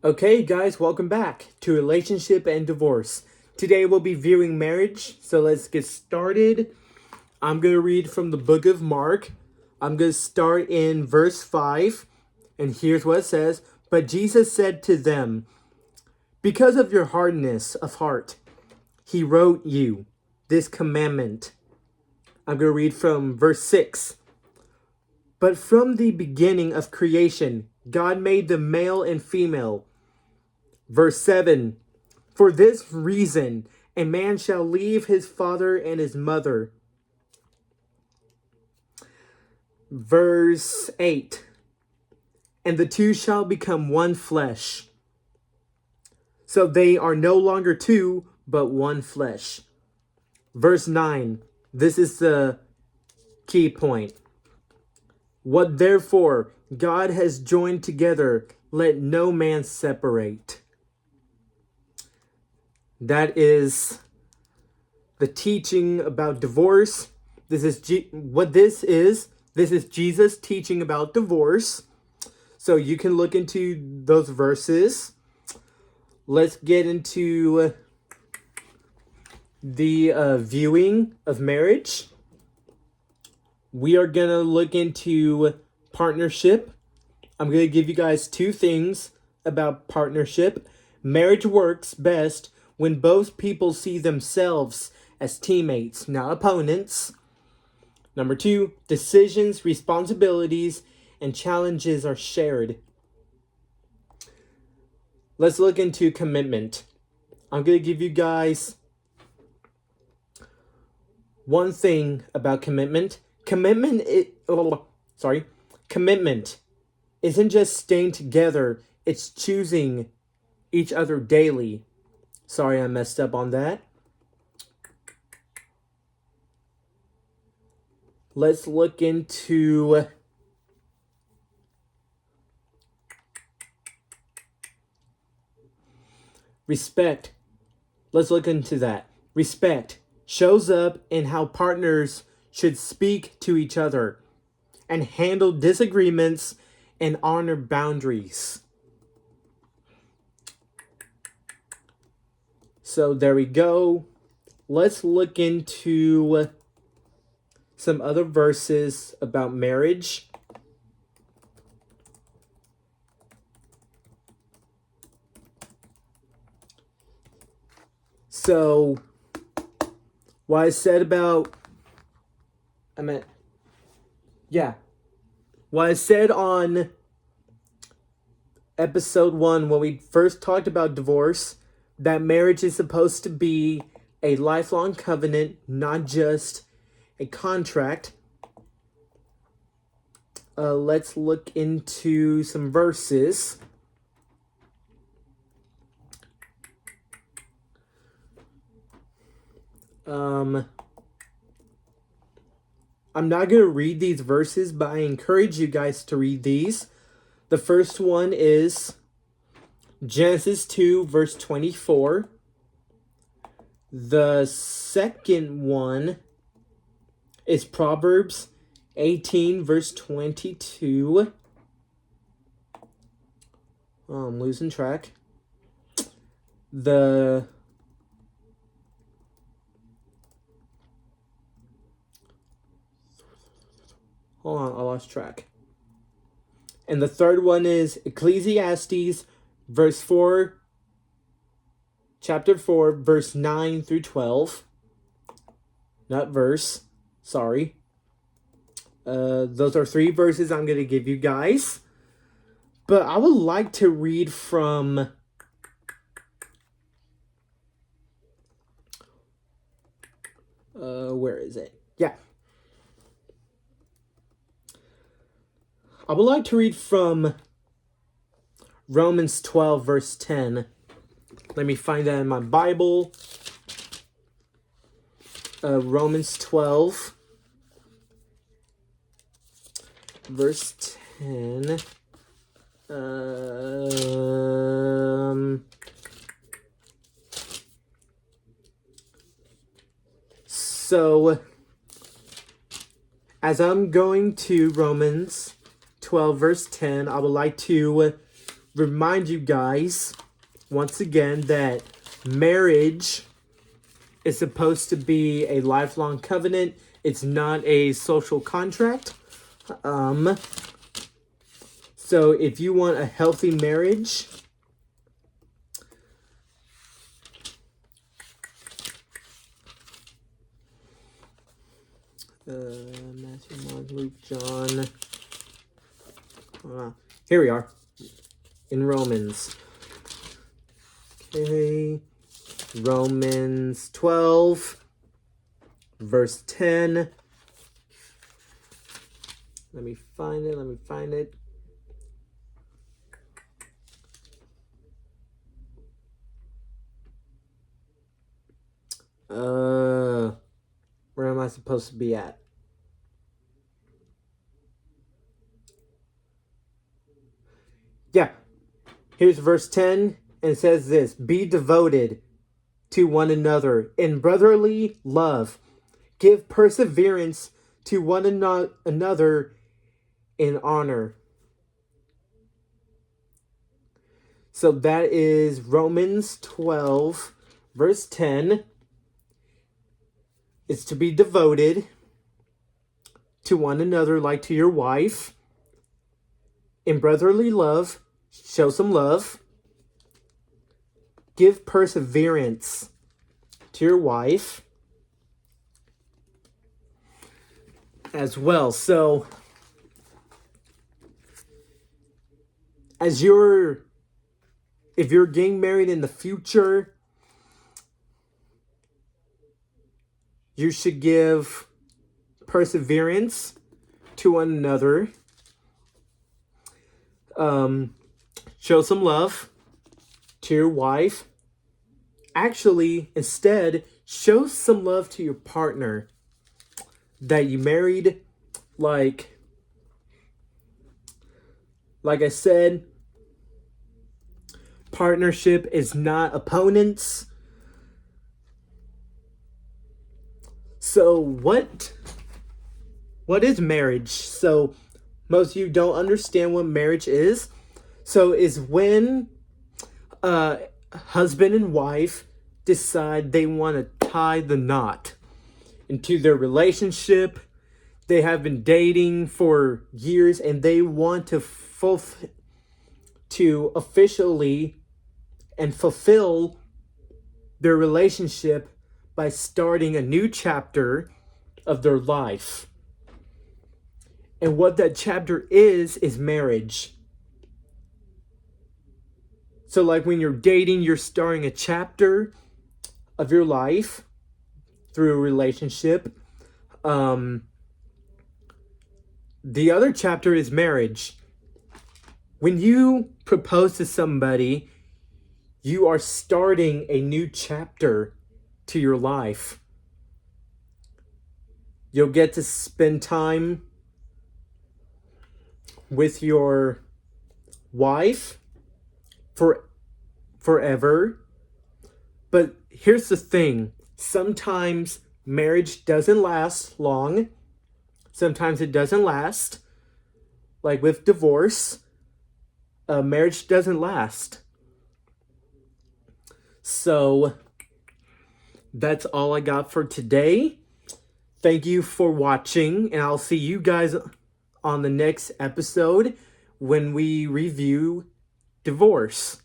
Okay, guys, welcome back to Relationship and Divorce. Today we'll be viewing marriage, so let's get started. I'm going to read from the book of Mark. I'm going to start in verse 5, and here's what it says. But Jesus said to them, "Because of your hardness of heart, he wrote you this commandment." I'm going to read from verse 6. But from the beginning of creation, God made them male and female. Verse 7, for this reason, a man shall leave his father and his mother. Verse 8, and the two shall become one flesh. So they are no longer two, but one flesh. Verse 9, this is the key point. What therefore God has joined together, let no man separate. That is the teaching about divorce. This is Jesus teaching about divorce. So you can look into those verses. Let's get into the viewing of marriage. We are going to look into partnership. I'm going to give you guys two things about partnership. Marriage works best when both people see themselves as teammates, not opponents. Number 2, decisions, responsibilities, and challenges are shared. Let's look into commitment. I'm going to give you guys one thing about commitment. Commitment isn't just staying together, it's choosing each other daily. Sorry, I messed up on that. Let's look into respect. Let's look into that. Respect shows up in how partners should speak to each other and handle disagreements and honor boundaries. So there we go. Let's look into some other verses about marriage. So what I said about what I said on episode 1 when we first talked about divorce, that marriage is supposed to be a lifelong covenant, not just a contract. Let's look into some verses. I'm not going to read these verses, but I encourage you guys to read these. The first one is Genesis 2, verse 24. The second one is Proverbs 18, verse 22. Oh, I'm losing track. Hold on, I lost track. And the third one is Ecclesiastes, chapter 4, verse 9 through 12. Not verse, sorry. Those are 3 verses I'm going to give you guys. But I would like to read from where is it? Yeah. I would like to read from Romans 12, verse 10. Let me find that in my Bible. Romans 12, verse 10. So, as I'm going to Romans 12, verse 10, I would like to remind you guys once again that marriage is supposed to be a lifelong covenant. It's not a social contract. So if you want a healthy marriage, Matthew, Mark, Luke, John. Here we are in Romans. Okay, Romans 12, verse 10. Let me find it. Where am I supposed to be at? Yeah, here's verse 10, and it says this: be devoted to one another in brotherly love. Give perseverance to one another in honor. So that is Romans 12, verse 10. It's to be devoted to one another, like to your wife. In brotherly love, show some love. Give perseverance to your wife as well. So, if you're getting married in the future, you should give perseverance to one another. Show some love to your wife. Actually, instead, show some love to your partner that you married. Like I said, partnership is not opponents. So what is marriage? So most of you don't understand what marriage is. So it's when husband and wife decide they want to tie the knot into their relationship. They have been dating for years and they want to officially and fulfill their relationship by starting a new chapter of their life. And what that chapter is marriage. So like when you're dating, you're starting a chapter of your life through a relationship. The other chapter is marriage. When you propose to somebody, you are starting a new chapter to your life. You'll get to spend time with your wife forever. But here's the thing. Sometimes marriage doesn't last long. Sometimes it doesn't last. Like with divorce, marriage doesn't last. So that's all I got for today. Thank you for watching, and I'll see you guys on the next episode when we review divorce.